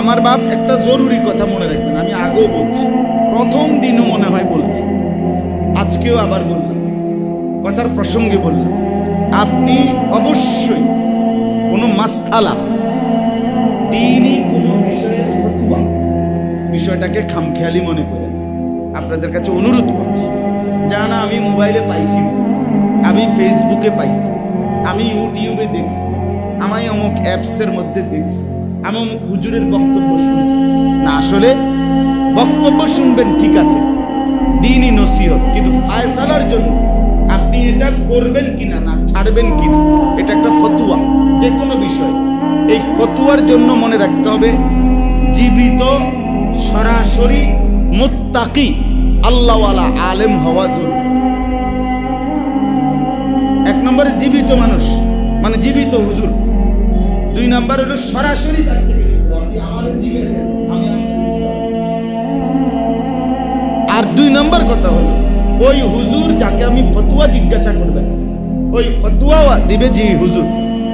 আমার বাপ একটা জরুরি কথা মনে রাখবেন, আমি আগেও বলছি, প্রথম দিনও মনে হয় বলছি, আজকেও আবার বললাম, কথার প্রসঙ্গে বললাম, আপনি অবশ্যই কোনো মাসআলা, দ্বীনি কোনো বিষয়ের ফতোয়া, বিষয়টাকে খামখেয়ালি মনে করে আপনাদের কাছে অনুরোধ করছি। জানা আমি মোবাইলে পাইছি, আমি ফেসবুকে পাইছি, আমি ইউটিউবে দেখছি, আমি অমুক অ্যাপসের মধ্যে দেখছি, আমি অমুক হুজুরের বক্তব্য শুনছি না। আসলে বক্তব্য শুনবেন ঠিক আছে, দ্বীনি নসিহত, কিন্তু ফায়সালার জন্য আপনি এটা করবেন কিনা না ছাড়বেন কিনা, এটা একটা ফতোয়া, যে কোনো বিষয়। এই ফতোয়ার জন্য মনে রাখতে হবে জীবিত সরাসরি মুত্তাকি আল্লাহওয়ালা আলেম হওয়া জরুরি। এক নম্বরে জীবিত মানুষ মানে জীবিত হুজুর, দুই নম্বর হলো সরাসরি তার থেকে আর দুই নম্বর কথা হলো ওই হুজুর যাকে আমি ফতোয়া জিজ্ঞাসা করবেন, ওই ফতোয়া দিবে যে হুজুর,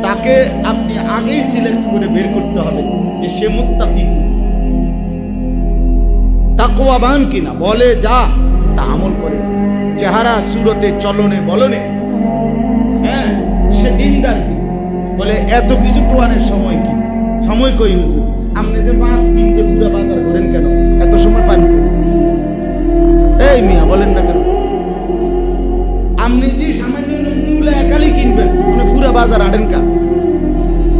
তাকে আপনি আগেই সিলেক্ট করে বের করতে হবে যে সে মুত্তাকি, তাকওয়াবান কিনা, বলে যা তা আমল করে, চেহারা সুরতে চলনে বলনে, হ্যাঁ সে দিনদার কি, বলে এত কিছু কোয়ানের সময় কি, সময় কই হুজুর, আপনি যে মাছ কিনতে পুরো বাজার করেন কেন, এত সময় পান এই মিয়া বলেন না কেন, আপনি যে সামান্য মূলা একালি কিনবেন মানে পুরো বাজার আড়েন কা,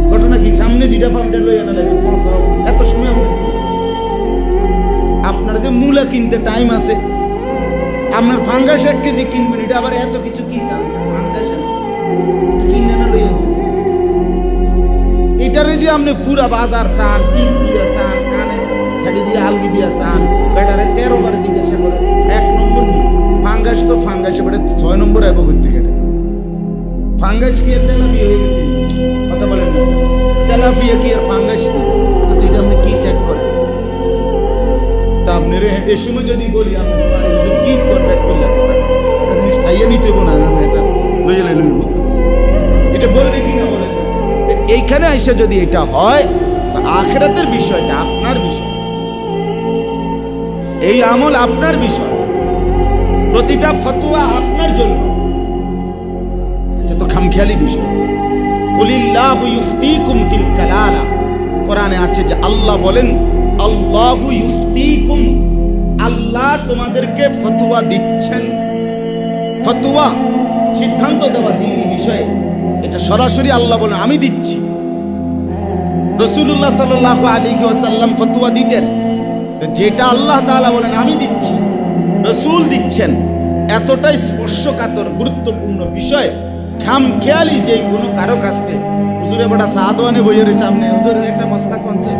ঘটনা কি, সামনে যেটা ফাউন্ডেন লই আনা লাগে এত সময় আপনার যে মূলা কিনতে টাইম আছে, আপনার ফাঙ্গাস 1 কেজি কিনবেন, এটা আবার এত কিছু কি চান, ফাঙ্গাস কিনে না লই এটারে যে আপনি পুরা বাজার চান, টিপ দিয়ে চান, কানে ছাড়ি দিয়ে আলগি দিয়ে চান, বেটারে 13 বার জিজ্ঞাসা করে, 1 নম্বর ফাঙ্গাস তো ফাঙ্গাসে বেটা 6 নম্বর আইব করতে গেলে, ফাঙ্গাস কি তেলাপিয়া হয়ে গেছে, কথা বলেন না, তেলাপিয়া কি আর ফাঙ্গাস কি, তো এটা আপনি কি চেক করেন? তা আপনি এ সময় যদি বলি আপনি কি কন্ট্যাক্ট করলেন, এটা জিনিস চাইয়ে নিতে না, এটা লইলে লইব, এটা বলবে কি না বলেন? এইখানে আইসা যদি এটা হয়, আখিরাতের বিষয়টা আপনার বিষয়, এই আমল আপনার বিষয়, প্রতিটা ফতোয়া আপনার জন্য, এটা তো খামখেয়ালি বিষয়। কুলিল্লাহু ইফতিকুম ফিল কালালা, কোরআনে আছে যে আল্লাহ বলেন আল্লাহু ইফতিকুম, আল্লাহ তোমাদেরকে ফতোয়া দিচ্ছেন। ফতোয়া সিদ্ধান্ত দেওয়া দ্বীনি বিষয়ে, এটা সরাসরি আল্লাহ বলেন আমি দিচ্ছি। রাসূলুল্লাহ সাল্লাল্লাহু আলাইহি ওয়াসাল্লাম ফতোয়া দিতেন, যেটা আল্লাহ তাআলা বলেন আমি দিচ্ছি, রাসূল দিচ্ছেন, এতটাই স্পর্শকাতর গুরুত্বপূর্ণ বিষয়, খামখেয়ালি যে কোনো কারো কাছে হুজুরে বড় সাদওয়ানে বইয়ের সামনে হুজুরের একটা মশলা কোনছে,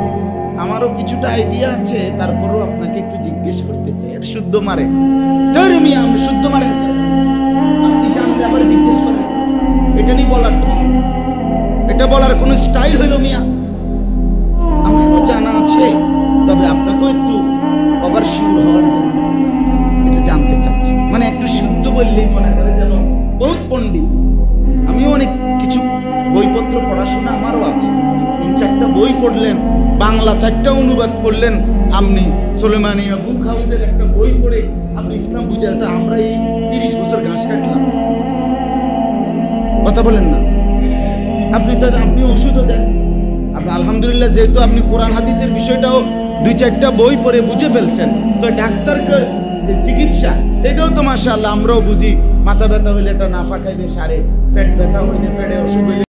আমারও কিছুটা আইডিয়া আছে, তারপরেও আপনাকে একটু জিজ্ঞেস করতে চাই, এটা শুদ্ধ মারে তোর মিয়া, আমি শুদ্ধ মারে, আপনি জানলে আবার জিজ্ঞেস করেন, এটা নিয়ে বলার ঢং, এটা বলার কোনো স্টাইল হইল মিয়া? আমারও জানা আছে, তবে আপনাকেও একটু ওভার শিওর হওয়ার জন্য এটা জানতে চাচ্ছি, মানে একটু শুদ্ধ বললেই মনে করে যেন বহুত পণ্ডিত। আমিও অনেক কিছু বইপত্র পড়াশোনা আমারও আছে, 3-4টা বই পড়লেন, বাংলা 4টা অনুবাদ করলেন আপনি, সুলেমানিয়া বুক হাউসের একটা বই পড়ে আপনি ইসলাম বুঝেন, তা আমরা এই 30 বছর ঘাস কাটলাম, কথা বলেন না? আপনি ওষুধও দেন, আপনি আলহামদুলিল্লাহ, যেহেতু আপনি কোরআন হাদিসের বিষয়টাও 2-4টা বই পড়ে বুঝে ফেলছেন, তো ডাক্তারকে চিকিৎসা এটাও তো মাশাআল্লাহ আমরাও বুঝি, মাথা ব্যথা হইলে এটা নাফা খাইলে সারে, পেট ব্যথা হইলে পেটে অসুখ হইলে